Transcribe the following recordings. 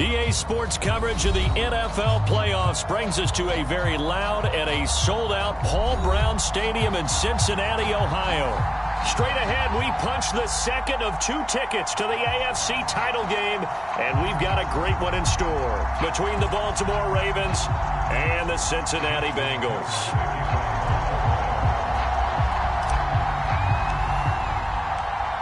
EA Sports coverage of the NFL playoffs brings us to a very loud and a sold-out Paul Brown Stadium in Cincinnati, Ohio. Straight ahead, we punch the second of 2 tickets to the AFC title game, and we've got a great one in store between the Baltimore Ravens and the Cincinnati Bengals.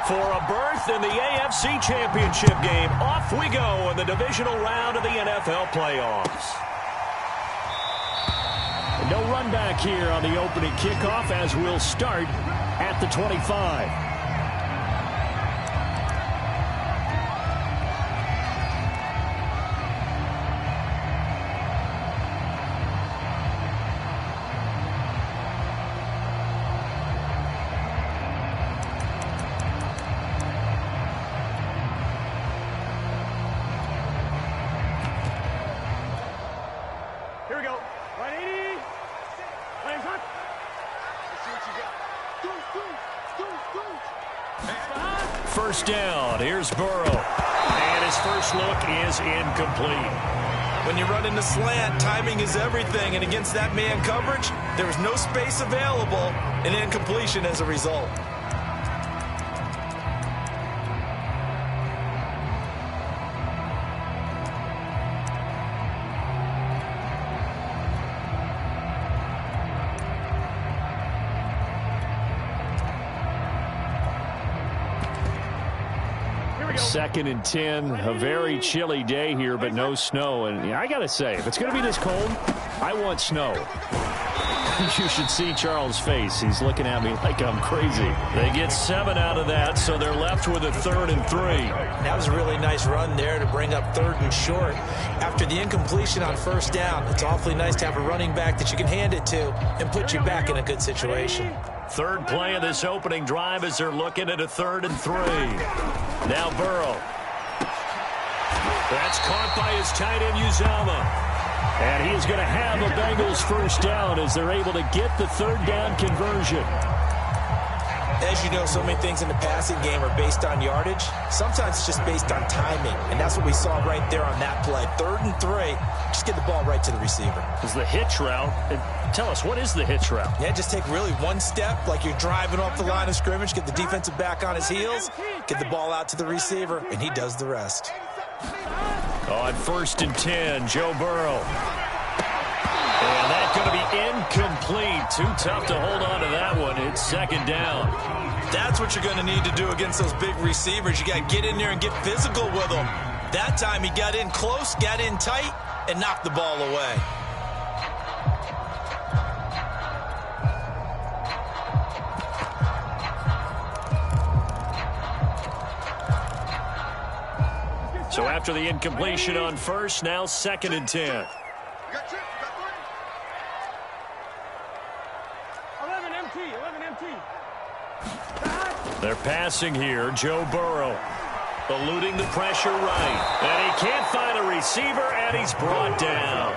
For a berth in the AFC Championship game, off we go in the divisional round of the NFL playoffs. No run back here on the opening kickoff as we'll start at the 25. First down, here's Burrow, and his first look is incomplete. When you run into slant, timing is everything, and against that man coverage, there was no space available, and incompletion as a result. Second and 10, a very chilly day here, but no snow. And I got to say, if it's going to be this cold, I want snow. You should see Charles' face. He's looking at me like I'm crazy. They get 7 out of that, so they're left with a 3rd and 3. That was a really nice run there to bring up 3rd and short. After the incompletion on first down, it's awfully nice to have a running back that you can hand it to and put you back in a good situation. Third play of this opening drive as they're looking at a 3rd and 3. Now Burrow. That's caught by his tight end, Uzomah. And he is going to have a Bengals first down as they're able to get the 3rd down conversion. As you know, so many things in the passing game are based on yardage. Sometimes it's just based on timing, and that's what we saw right there on that play. 3rd and 3, just get the ball right to the receiver. Is the hitch route. Tell us, what is the hitch route? Yeah, just take really one step, like you're driving off the line of scrimmage, get the defensive back on his heels, get the ball out to the receiver, and he does the rest. On 1st and 10, Joe Burrow. And that's going to be incomplete. Too tough to hold on to that one. It's 2nd down. That's what you're going to need to do against those big receivers. You got to get in there and get physical with them. That time he got in close, got in tight, and knocked the ball away. So after the incompletion on first, now 2nd and 10. They're passing here. Joe Burrow eluding the pressure right. And he can't find a receiver, and he's brought down.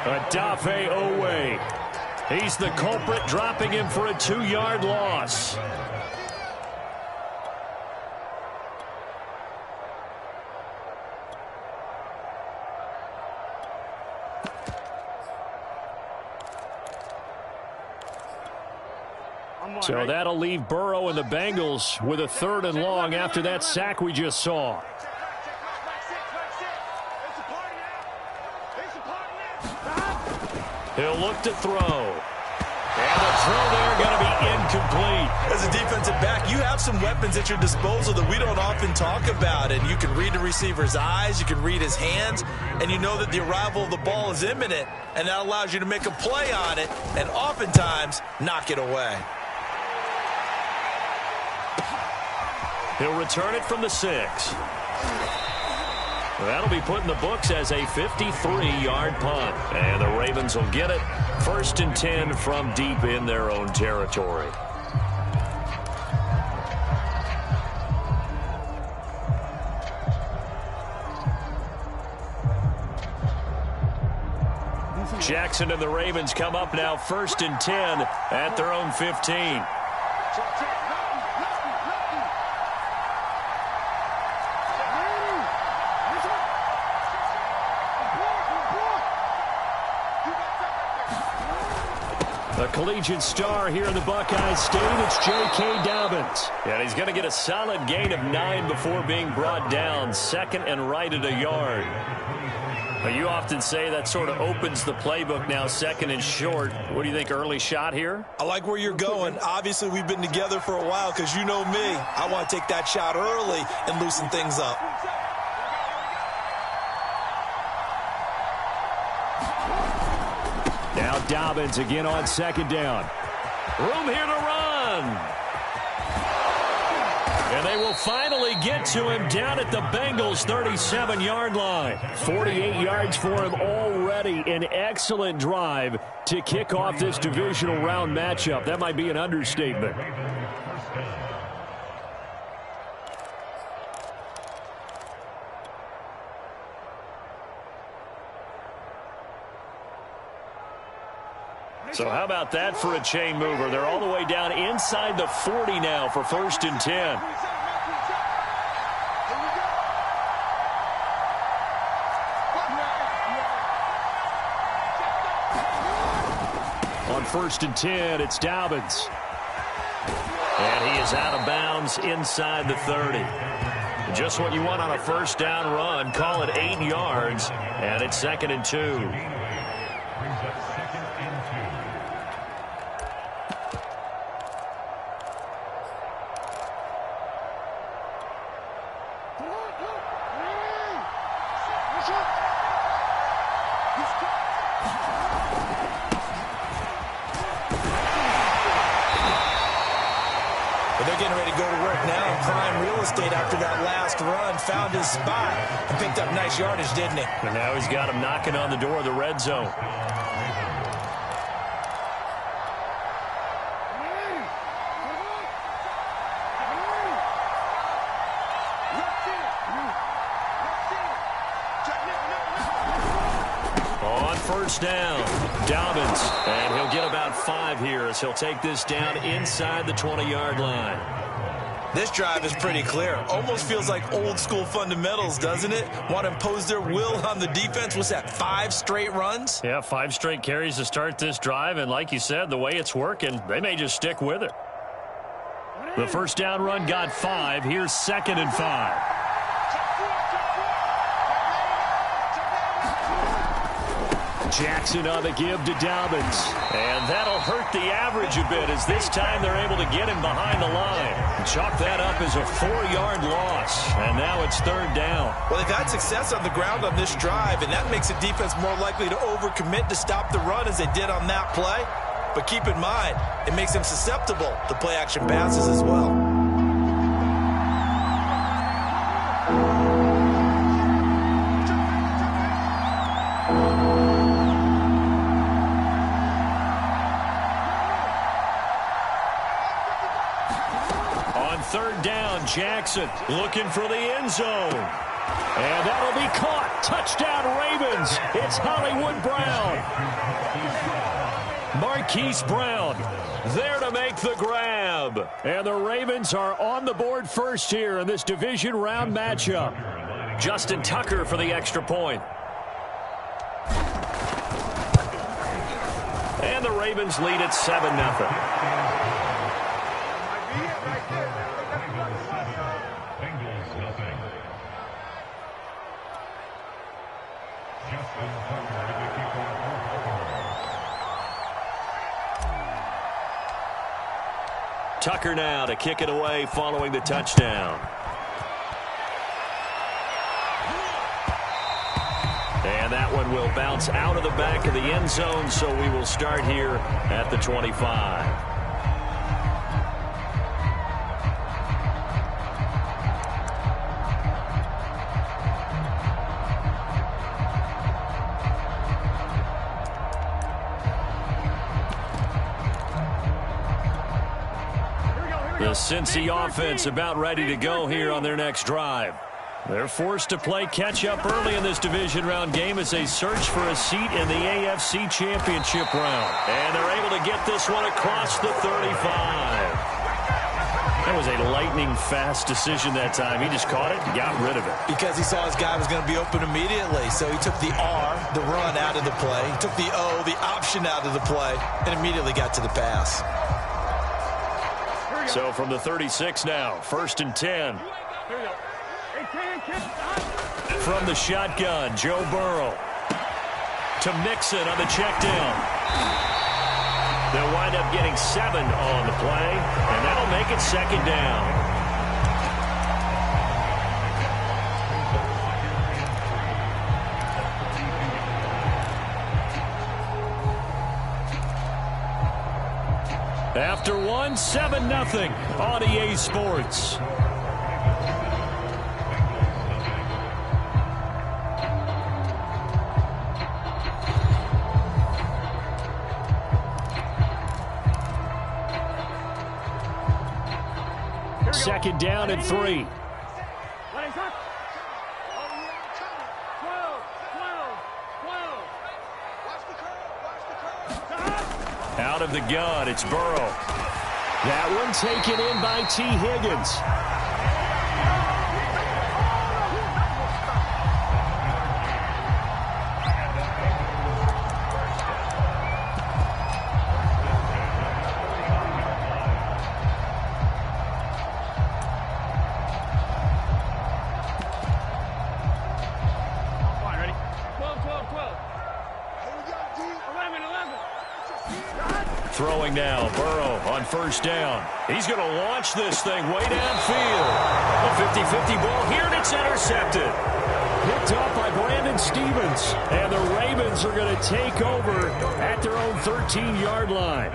Odafe Oweh. He's the culprit, dropping him for a 2-yard loss. So that'll leave Burrow and the Bengals with a 3rd and long after that sack we just saw. He'll look to throw. And the throw there going to be incomplete. As a defensive back, you have some weapons at your disposal that we don't often talk about. And you can read the receiver's eyes, you can read his hands, and you know that the arrival of the ball is imminent. And that allows you to make a play on it and oftentimes knock it away. He'll return it from the 6. That'll be put in the books as a 53-yard punt. And the Ravens will get it. 1st and 10 from deep in their own territory. Jackson and the Ravens come up now 1st and 10 at their own 15. A collegiate star here in the Buckeye State, it's J.K. Dobbins. And he's going to get a solid gain of 9 before being brought down, second and right at a yard. But you often say that sort of opens the playbook now, second and short. What do you think, early shot here? I like where you're going. Obviously, we've been together for a while because you know me. I want to take that shot early and loosen things up. Now Dobbins again on second down. Room here to run. And they will finally get to him down at the Bengals' 37-yard line. 48 yards for him already. An excellent drive to kick off this divisional round matchup. That might be an understatement. So how about that for a chain mover? They're all the way down inside the 40 now for 1st and 10. On 1st and 10, it's Dobbins. And he is out of bounds inside the 30. Just what you want on a first down run. Call it 8 yards, and it's 2nd and 2. Found his spot and picked up nice yardage, didn't he? And now he's got him knocking on the door of the red zone. On 1st down, Dobbins, and he'll get about 5 here as he'll take this down inside the 20-yard line. This drive is pretty clear. Almost feels like old school fundamentals, doesn't it? Want to impose their will on the defense. What's that, 5 straight runs? Yeah, 5 straight carries to start this drive. And like you said, the way it's working, they may just stick with it. The first down run got 5. Here's 2nd and 5. Jackson on the give to Dobbins. And that'll hurt the average a bit as this time they're able to get him behind the line. Chalk that up as a 4-yard loss. And now it's 3rd down. Well, they've had success on the ground on this drive, and that makes the defense more likely to overcommit to stop the run as they did on that play. But keep in mind, it makes them susceptible to play-action passes as well. Jackson looking for the end zone. And that'll be caught. Touchdown Ravens. It's Hollywood Brown. Marquise Brown there to make the grab. And the Ravens are on the board first here in this division round matchup. Justin Tucker for the extra point. And the Ravens lead at 7-0. Tucker now to kick it away following the touchdown. And that one will bounce out of the back of the end zone, so we will start here at the 25. The Cincy offense about ready to go here on their next drive. They're forced to play catch-up early in this division round game as they search for a seat in the AFC Championship round. And they're able to get this one across the 35. That was a lightning-fast decision that time. He just caught it and got rid of it. Because he saw his guy was going to be open immediately. So he took the R, the run, out of the play. He took the O, the option, out of the play, and immediately got to the pass. So from the 36 now, 1st and 10. From the shotgun, Joe Burrow. To Mixon on the check down. They'll wind up getting 7 on the play, and that'll make it 2nd down. After one, 7-0 on EA Sports. Second down and 3. Out of the gun, it's Burrow. That one taken in by T. Higgins. Throwing now, Burrow on 1st down. He's going to launch this thing way downfield. A 50-50 ball here, and it's intercepted. Picked off by Brandon Stevens. And the Ravens are going to take over at their own 13-yard line.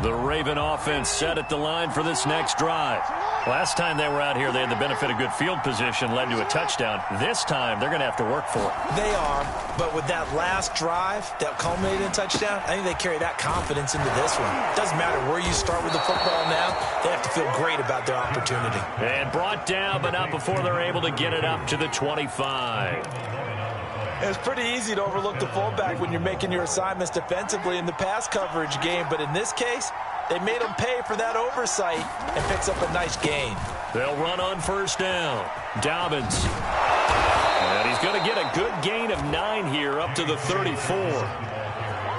The Raven offense set at the line for this next drive. Last time they were out here, they had the benefit of good field position, led to a touchdown. This time, they're going to have to work for it. They are, but with that last drive that culminated in a touchdown, I think they carry that confidence into this one. Doesn't matter where you start with the football now, they have to feel great about their opportunity. And brought down, but not before they're able to get it up to the 25. It's pretty easy to overlook the fullback when you're making your assignments defensively in the pass coverage game, but in this case, they made him pay for that oversight and picks up a nice gain. They'll run on 1st down. Dobbins. And he's going to get a good gain of 9 here up to the 34.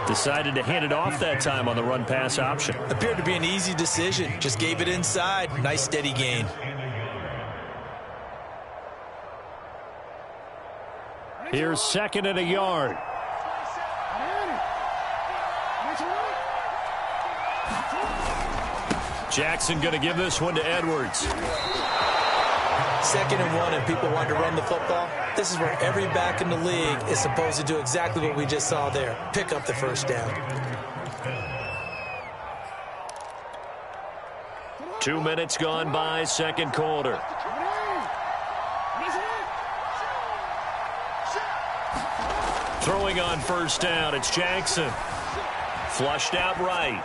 Decided to hand it off that time on the run-pass option. Appeared to be an easy decision. Just gave it inside. Nice steady gain. Here's 2nd and a yard. Jackson going to give this one to Edwards. 2nd and 1, and people want to run the football. This is where every back in the league is supposed to do exactly what we just saw there. Pick up the 1st down. 2 minutes gone by, 2nd quarter. Throwing on 1st down, it's Jackson. Flushed out right.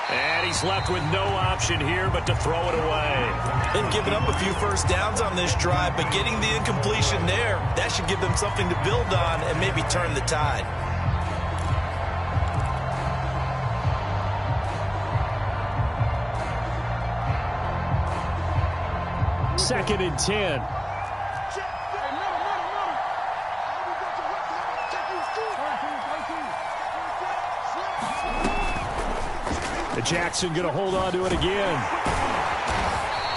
And he's left with no option here but to throw it away. They've given up a few 1st downs on this drive, but getting the incompletion there, that should give them something to build on and maybe turn the tide. Second and 10. Jackson going to hold on to it again.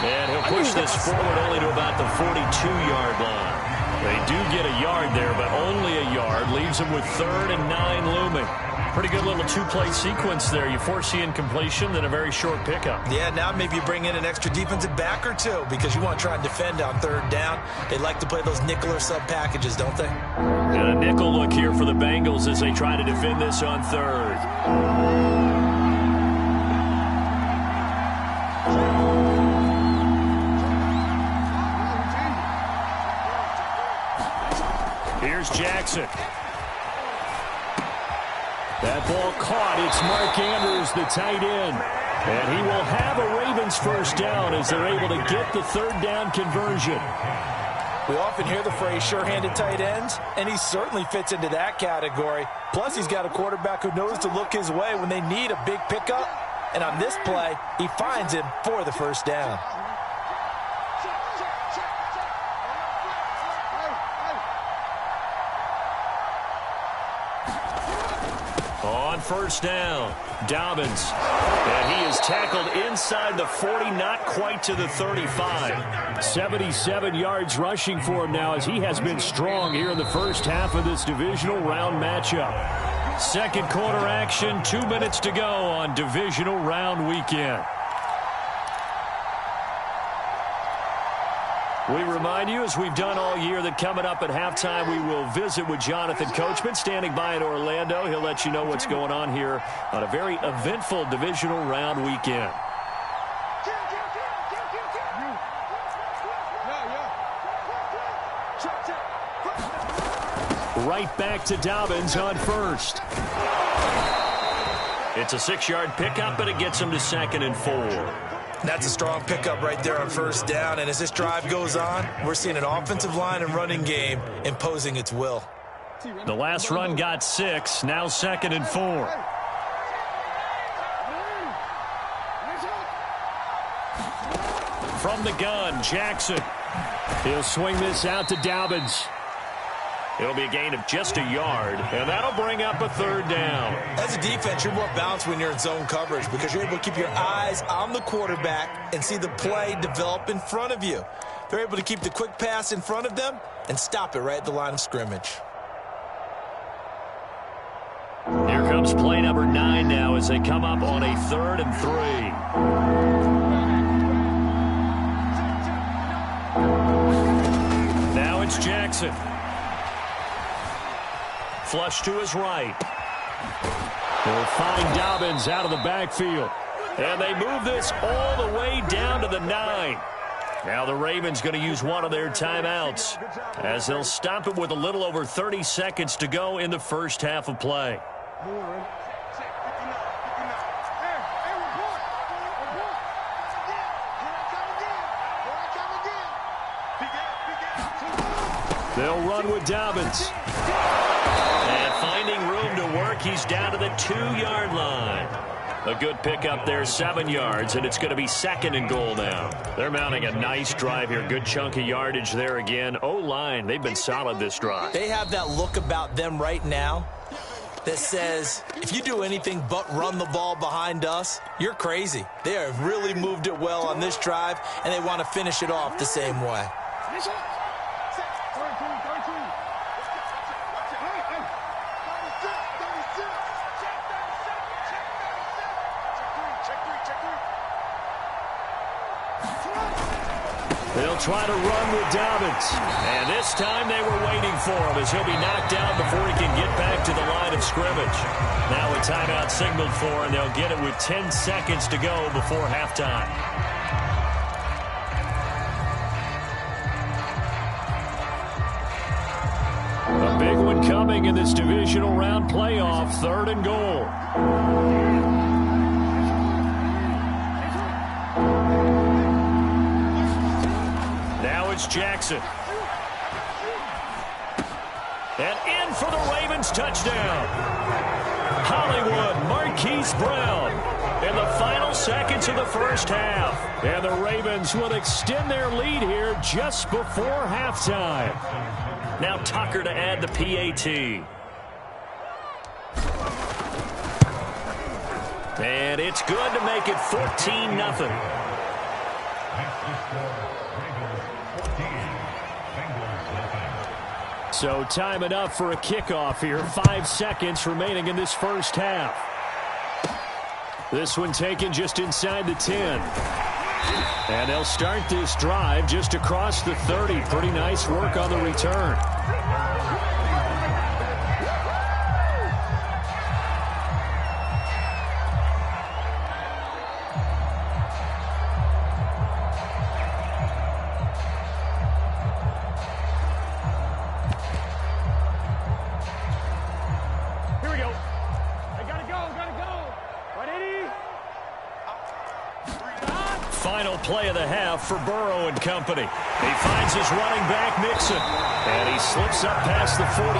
And he'll push this forward only to about the 42-yard line. They do get a yard there, but only a yard. Leaves them with 3rd and 9 looming. Pretty good little 2-play sequence there. You force the incompletion, then a very short pickup. Yeah, now maybe you bring in an extra defensive back or two because you want to try and defend on 3rd down. They like to play those nickel or sub packages, don't they? And a nickel look here for the Bengals as they try to defend this on 3rd. Here's Jackson. That ball caught. It's Mark Andrews, the tight end. And he will have a Ravens 1st down as they're able to get the 3rd down conversion. We often hear the phrase sure-handed tight ends, and he certainly fits into that category. Plus, he's got a quarterback who knows to look his way when they need a big pickup. And on this play, he finds him for the first down. On first down, Dobbins. And he is tackled inside the 40, not quite to the 35. 77 yards rushing for him now as he has been strong here in the first half of this divisional round matchup. Second quarter action, 2 minutes to go on divisional round weekend. We remind you, as we've done all year, that coming up at halftime, we will visit with Jonathan Coachman, standing by in Orlando. He'll let you know what's going on here on a very eventful divisional round weekend. Right back to Dobbins on first. It's a 6-yard pickup, but it gets him to 2nd and 4. That's a strong pickup right there on first down. And as this drive goes on, we're seeing an offensive line and running game imposing its will. The last run got 6, now 2nd and 4. From the gun, Jackson. He'll swing this out to Dobbins. It'll be a gain of just a yard, and that'll bring up a 3rd down. As a defense, you're more balanced when you're in zone coverage because you're able to keep your eyes on the quarterback and see the play develop in front of you. They're able to keep the quick pass in front of them and stop it right at the line of scrimmage. Here comes play number 9 now as they come up on a 3rd and 3. Now it's Jackson. Flush to his right. They'll find Dobbins out of the backfield. And they move this all the way down to the 9. Now the Ravens going to use one of their timeouts as they'll stop it with a little over 30 seconds to go in the first half of play. They'll run with Dobbins. And finding room to work, he's down to the 2-yard line. A good pickup there, 7 yards, and it's going to be 2nd and goal now. They're mounting a nice drive here. Good chunk of yardage there again. O-line, they've been solid this drive. They have that look about them right now that says, if you do anything but run the ball behind us, you're crazy. They have really moved it well on this drive, and they want to finish it off the same way. They'll try to run with Dobbins. And this time they were waiting for him as he'll be knocked down before he can get back to the line of scrimmage. Now a timeout signaled for, and they'll get it with 10 seconds to go before halftime. A big one coming in this divisional round playoff, 3rd and goal. It's Jackson. And in for the Ravens touchdown. Hollywood Marquise Brown in the final seconds of the first half. And the Ravens will extend their lead here just before halftime. Now Tucker to add the PAT. And it's good to make it 14-0. So time enough for a kickoff here. 5 seconds remaining in this first half. This one taken just inside the 10. And they'll start this drive just across the 30. Pretty nice work on the return. play of the half for Burrow and company. He finds his running back, Mixon, and he slips up past the 45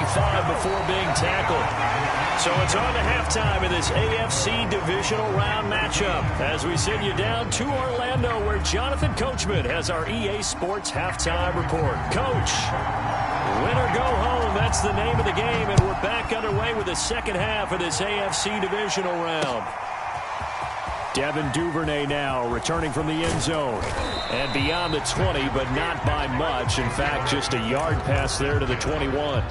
before being tackled. So it's on to halftime in this AFC divisional round matchup as we send you down to Orlando where Jonathan Coachman has our EA Sports halftime report. Coach, win or go home, that's the name of the game, and we're back underway with the second half of this AFC divisional round. Devin Duvernay now returning from the end zone and beyond the 20, but not by much. In fact, just a yard pass there to the 21.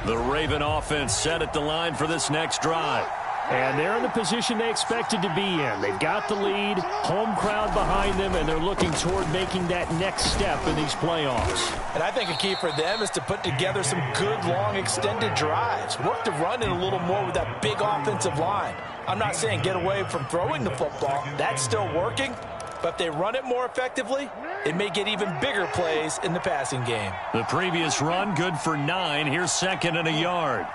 The Raven offense set at the line for this next drive. And they're in the position they expected to be in. They've got the lead, home crowd behind them, and they're looking toward making that next step in these playoffs. And I think a key for them is to put together some good, long, extended drives. Work the run in a little more with that big offensive line. I'm not saying get away from throwing the football. That's still working. But if they run it more effectively, it may get even bigger plays in the passing game. The previous run, good for 9. Here's second and a yard.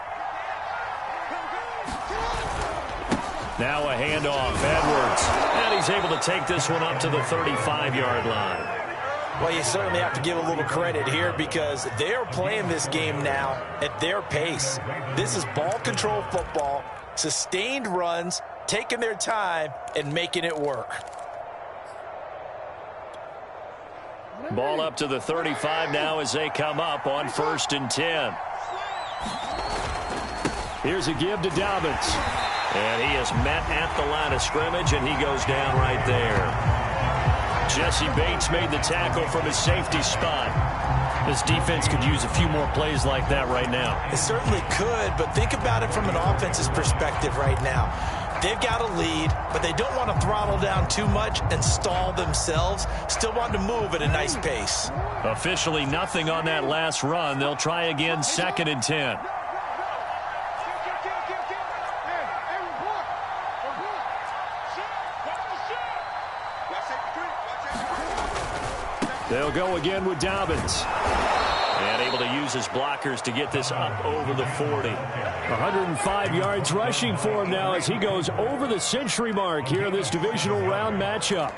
Now a handoff, Edwards. And he's able to take this one up to the 35-yard line. Well, you certainly have to give a little credit here because they're playing this game now at their pace. This is ball control football, sustained runs, taking their time, and making it work. Ball up to the 35 now as they come up on 1st and 10. Here's a give to Dobbins. And he is met at the line of scrimmage, and he goes down right there. Jesse Bates made the tackle from his safety spot. This defense could use a few more plays like that right now. It certainly could, but think about it from an offense's perspective right now. They've got a lead, but they don't want to throttle down too much and stall themselves. Still want to move at a nice pace. Officially nothing on that last run. They'll try again 2nd and 10. They'll go again with Dobbins. And able to use his blockers to get this up over the 40. 105 yards rushing for him now as he goes over the century mark here in this divisional round matchup.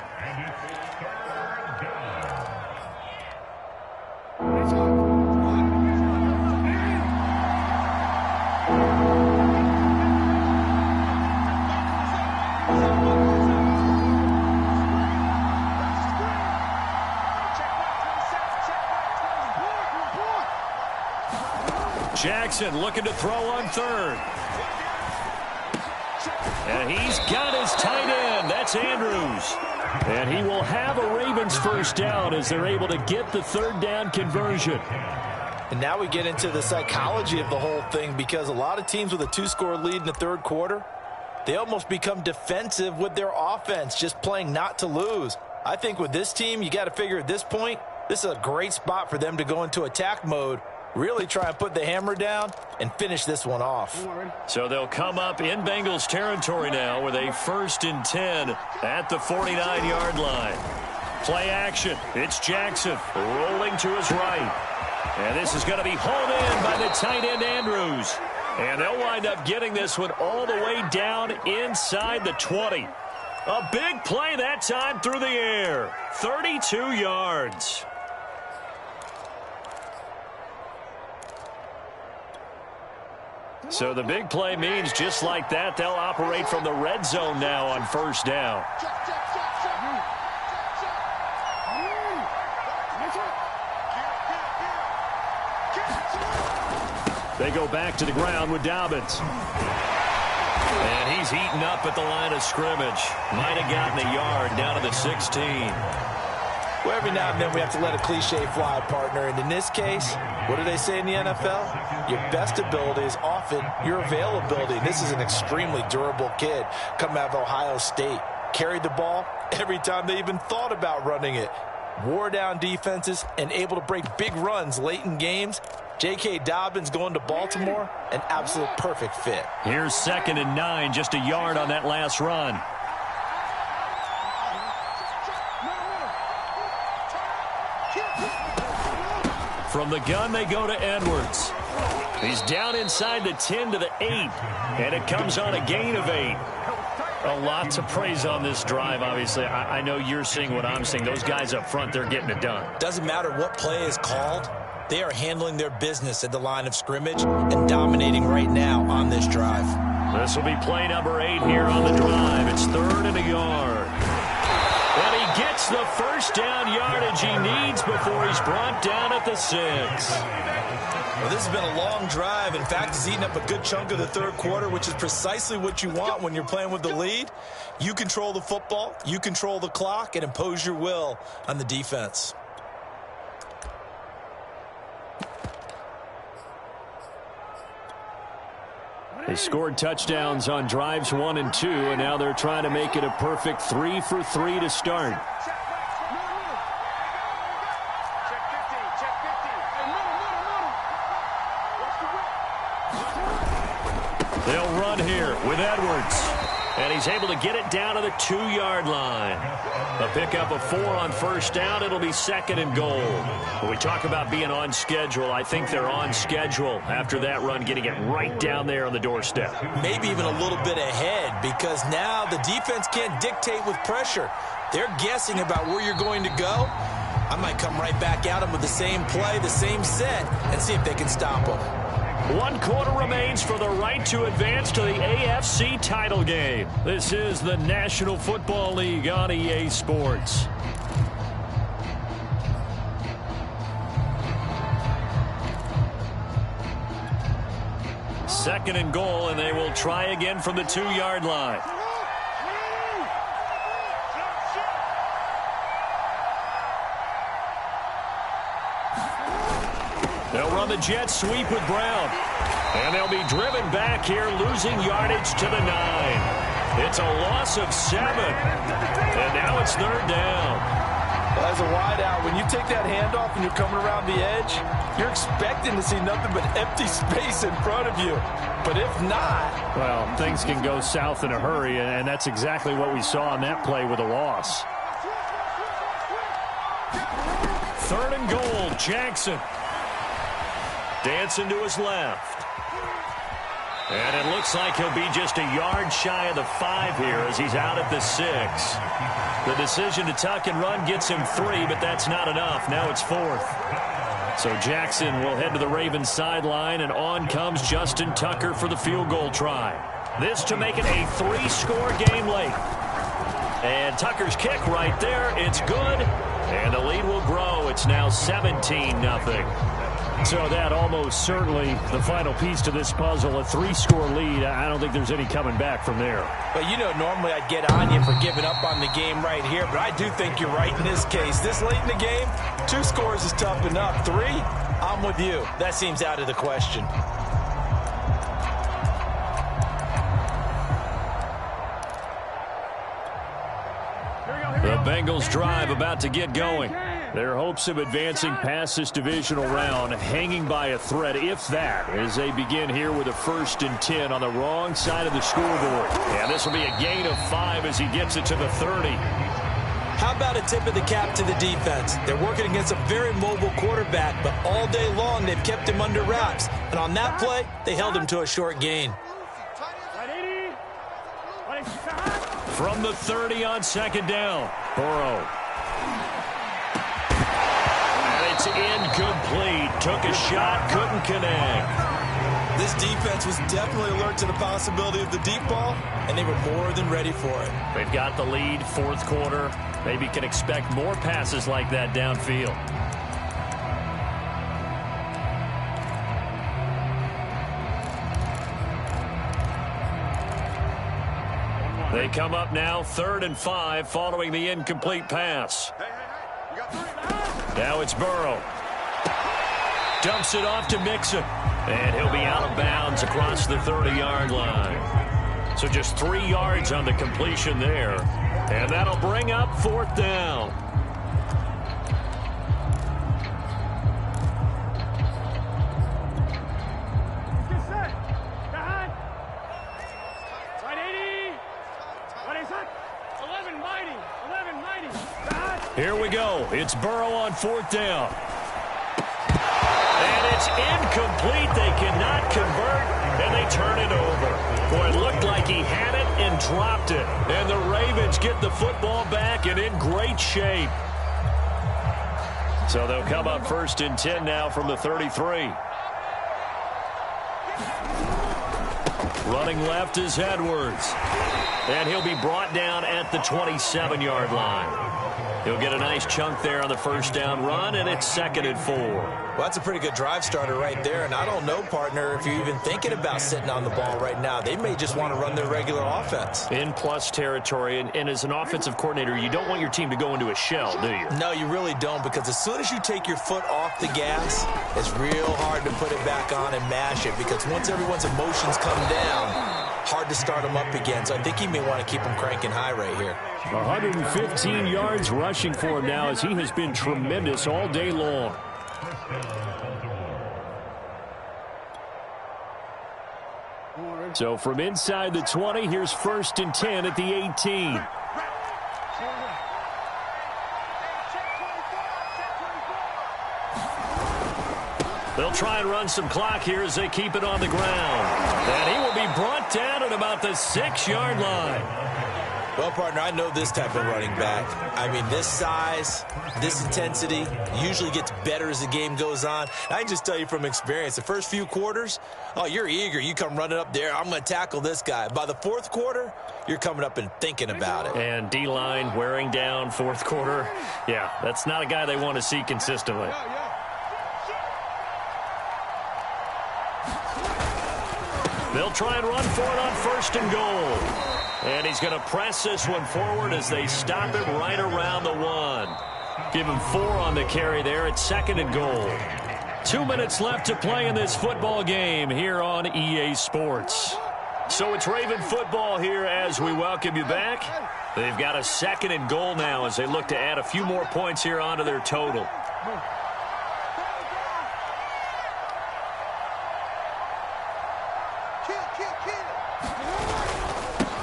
Jackson looking to throw on 3rd. And he's got his tight end. That's Andrews. And he will have a Ravens first down as they're able to get the 3rd down conversion. And now we get into the psychology of the whole thing because a lot of teams with a 2-score lead in the 3rd quarter, they almost become defensive with their offense, just playing not to lose. I think with this team, you got to figure at this point, this is a great spot for them to go into attack mode, really try and put the hammer down and finish this one off. So they'll come up in Bengals territory now with a 1st and 10 at the 49-yard line. Play action. It's Jackson rolling to his right. And this is going to be hauled in by the tight end Andrews. And they'll wind up getting this one all the way down inside the 20. A big play that time through the air. 32 yards. So the big play means just like that, they'll operate from the red zone now on 1st down. They go back to the ground with Dobbins. And he's eaten up at the line of scrimmage. Might have gotten a yard down to the 16. Well, every now and then we have to let a cliche fly, partner. And in this case, what do they say in the NFL? Your best ability is often your availability. This is an extremely durable kid coming out of Ohio State. Carried the ball every time they even thought about running it. Wore down defenses and able to break big runs late in games. J.K. Dobbins going to Baltimore, an absolute perfect fit. Here's 2nd and 9, just a yard on that last run. From the gun, they go to Edwards. He's down inside the 10 to the 8, and it comes on a gain of 8. A lot to praise on this drive, obviously. I know you're seeing what I'm seeing. Those guys up front, they're getting it done. Doesn't matter what play is called. They are handling their business at the line of scrimmage and dominating right now on this drive. This will be play number 8 here on the drive. It's 3rd and a yard. And he gets the first down yardage he needs before he's brought down at the 6. Well, this has been a long drive. In fact, it's eaten up a good chunk of the third quarter, which is precisely what you want when you're playing with the lead. You control the football, you control the clock, and impose your will on the defense. They scored touchdowns on drives 1 and 2, and now they're trying to make it a perfect 3 for 3 to start. They'll run here with Edwards, and he's able to get it down to the 2-yard line. A pickup of 4 on first down. It'll be 2nd and goal. When we talk about being on schedule, I think they're on schedule after that run, getting it right down there on the doorstep. Maybe even a little bit ahead, because now the defense can't dictate with pressure. They're guessing about where you're going to go. I might come right back at them with the same play, the same set, and see if they can stop them. 1 quarter remains for the right to advance to the AFC title game. This is the National Football League on EA Sports. Second and goal, and they will try again from the 2-yard line. They'll run the jet sweep with Brown. And they'll be driven back here, losing yardage to the 9. It's a loss of 7. And now it's 3rd down. Well, as a wideout, when you take that handoff and you're coming around the edge, you're expecting to see nothing but empty space in front of you. But if not... well, things can go south in a hurry, and that's exactly what we saw on that play with a loss. 3rd and goal, Jackson. Dancing to his left. And it looks like he'll be just a yard shy of the 5 here as he's out at the 6. The decision to tuck and run gets him 3, but that's not enough. Now it's 4th. So Jackson will head to the Ravens sideline, and on comes Justin Tucker for the field goal try. This to make it a 3-score game late. And Tucker's kick right there. It's good. And the lead will grow. It's now 17-0. So that almost certainly the final piece to this puzzle, a 3-score lead. I don't think there's any coming back from there. But you know, normally I'd get on you for giving up on the game right here, but I do think you're right in this case. This late in the game, 2 scores is tough enough. 3, I'm with you. That seems out of the question. The Bengals drive about to get going. Their hopes of advancing past this divisional round hanging by a thread, if that, as they begin here with a 1st and 10 on the wrong side of the scoreboard. And this will be a gain of 5 as he gets it to the 30. How about a tip of the cap to the defense? They're working against a very mobile quarterback, but all day long they've kept him under wraps. And on that play, they held him to a short gain. From the 30 on 2nd down, Burrow. It's incomplete. Took a shot, couldn't connect. This defense was definitely alert to the possibility of the deep ball, and they were more than ready for it. They've got the lead, 4th quarter. Maybe can expect more passes like that downfield. They come up now, 3rd and 5, following the incomplete pass. Now it's Burrow. Dumps it off to Mixon. And he'll be out of bounds across the 30-yard line. So just 3 yards on the completion there. And that'll bring up 4th down. Here we go. It's Burrow on 4th down. It's incomplete. They cannot convert, and they turn it over. Boy, it looked like he had it and dropped it. And the Ravens get the football back and in great shape. So they'll come up 1st and 10 now from the 33. Running left is Edwards. And he'll be brought down at the 27-yard line. He'll get a nice chunk there on the first down run, and it's 2nd and 4. Well, that's a pretty good drive starter right there. And I don't know, partner, if you're even thinking about sitting on the ball right now. They may just want to run their regular offense. In plus territory, and as an offensive coordinator, you don't want your team to go into a shell, do you? No, you really don't, because as soon as you take your foot off the gas, it's real hard to put it back on and mash it, because once everyone's emotions come down, hard to start them up again. So I think he may want to keep them cranking high right here. 115 yards rushing for him now, as he has been tremendous all day long. So from inside the 20, here's 1st and 10 at the 18. They'll try and run some clock here as they keep it on the ground. And he will be brought down at about the 6-yard line. Well, partner, I know this type of running back. I mean, this size, this intensity usually gets better as the game goes on. I can just tell you from experience, the first few quarters, oh, you're eager. You come running up there, I'm going to tackle this guy. By the 4th quarter, you're coming up and thinking about it. And D-line wearing down 4th quarter. Yeah, that's not a guy they want to see consistently. They'll try and run for it on 1st and goal. And he's going to press this one forward as they stop it right around the 1. Give him 4 on the carry there at 2nd and goal. 2 minutes left to play in this football game here on EA Sports. So it's Raven football here as we welcome you back. They've got a 2nd and goal now as they look to add a few more points here onto their total.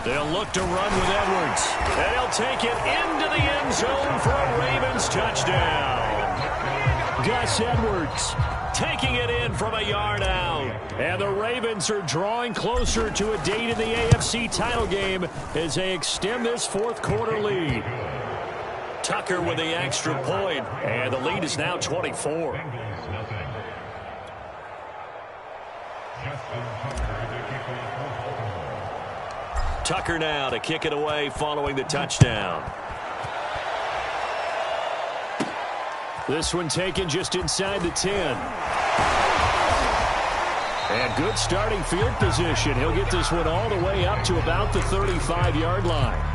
They'll look to run with Edwards. And he'll take it into the end zone for a Ravens touchdown. Gus Edwards taking it in from a yard out. And the Ravens are drawing closer to a date in the AFC title game as they extend this 4th quarter lead. Tucker with the extra point, and the lead is now 24. Tucker now to kick it away following the touchdown. This one taken just inside the 10. And good starting field position. He'll get this one all the way up to about the 35-yard line.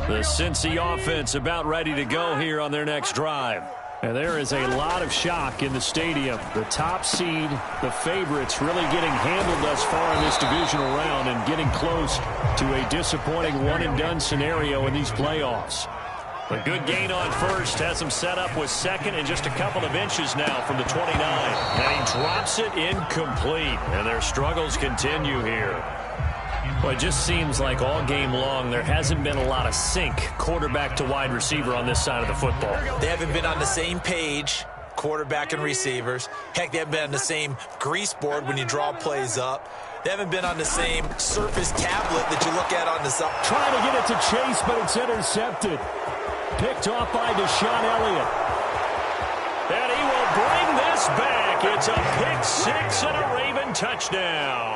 The Cincy offense about ready to go here on their next drive. And there is a lot of shock in the stadium. The top seed, the favorites, really getting handled thus far in this divisional round and getting close to a disappointing one-and-done scenario in these playoffs. A good gain on 1st has him set up with 2nd and just a couple of inches now from the 29. And he drops it incomplete. And their struggles continue here. Well, it just seems like all game long there hasn't been a lot of sync quarterback to wide receiver on this side of the football. They haven't been on the same page, quarterback and receivers. Heck, they haven't been on the same grease board when you draw plays up. They haven't been on the same Surface tablet that you look at on the side. Trying to get it to Chase, but it's intercepted. Picked off by Deshaun Elliott. And he will bring this back. It's a pick-6 and a Raven touchdown.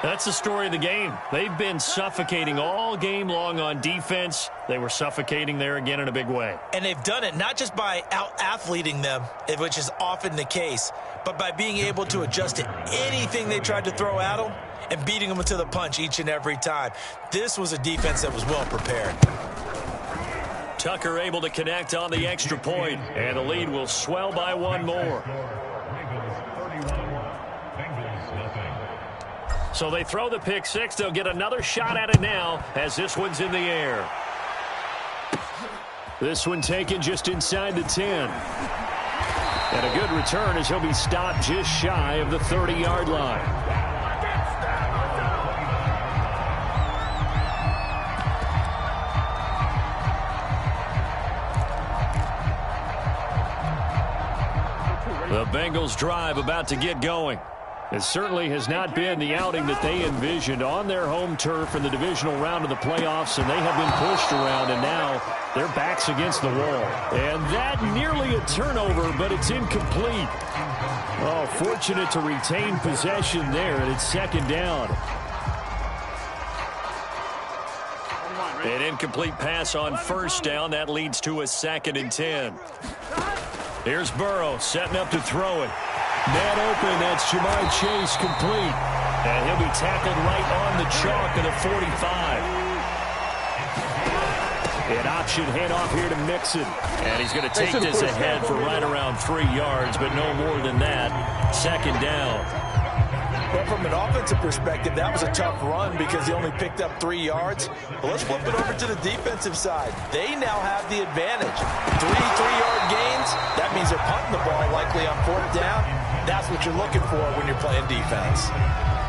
That's the story of the game. They've been suffocating all game long on defense. They were suffocating there again in a big way. And they've done it not just by out-athleting them, which is often the case, but by being able to adjust to anything they tried to throw at them and beating them to the punch each and every time. This was a defense that was well prepared. Tucker able to connect on the extra point, and the lead will swell by 1 more. So they throw the pick-6. They'll get another shot at it now as this one's in the air. This one taken just inside the 10. And a good return as he'll be stopped just shy of the 30-yard line. The Bengals drive about to get going. It certainly has not been the outing that they envisioned on their home turf in the divisional round of the playoffs, and they have been pushed around, and now their backs against the wall. And that nearly a turnover, but it's incomplete. Oh, fortunate to retain possession there, and it's second down. An incomplete pass on first down. That leads to a 2nd and 10. Here's Burrow setting up to throw it. Man open, that's Jamar Chase complete. And he'll be tackled right on the chalk of the 45. An option handoff here to Mixon. And he's going to take this ahead for right around 3 yards, but no more than that. 2nd down. But from an offensive perspective, that was a tough run because he only picked up 3 yards. But let's flip it over to the defensive side. They now have the advantage. 3 3-yard gains, that means they're punting the ball likely on 4th down. That's what you're looking for when you're playing defense.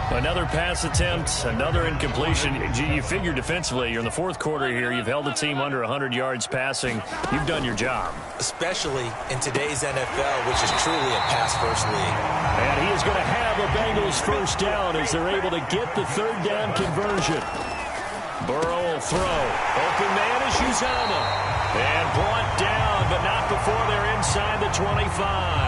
Another pass attempt, another incompletion. You figure defensively, you're in the 4th quarter here. You've held the team under 100 yards passing. You've done your job. Especially in today's NFL, which is truly a pass-first league. And he is going to have a Bengals first down as they're able to get the 3rd down conversion. Burrow will throw. Open man is Uzomah. And brought down, but not before they're inside the 25.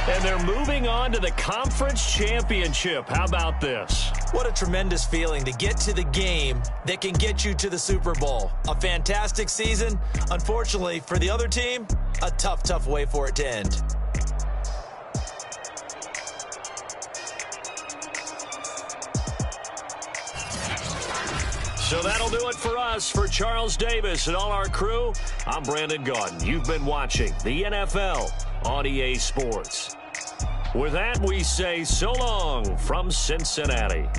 And they're moving on to the conference championship. How about this? What a tremendous feeling to get to the game that can get you to the Super Bowl. A fantastic season. Unfortunately, for the other team, a tough, tough way for it to end. So that'll do it for us. For Charles Davis and all our crew, I'm Brandon Gaudin. You've been watching the NFL on EA Sports. With that, we say so long from Cincinnati.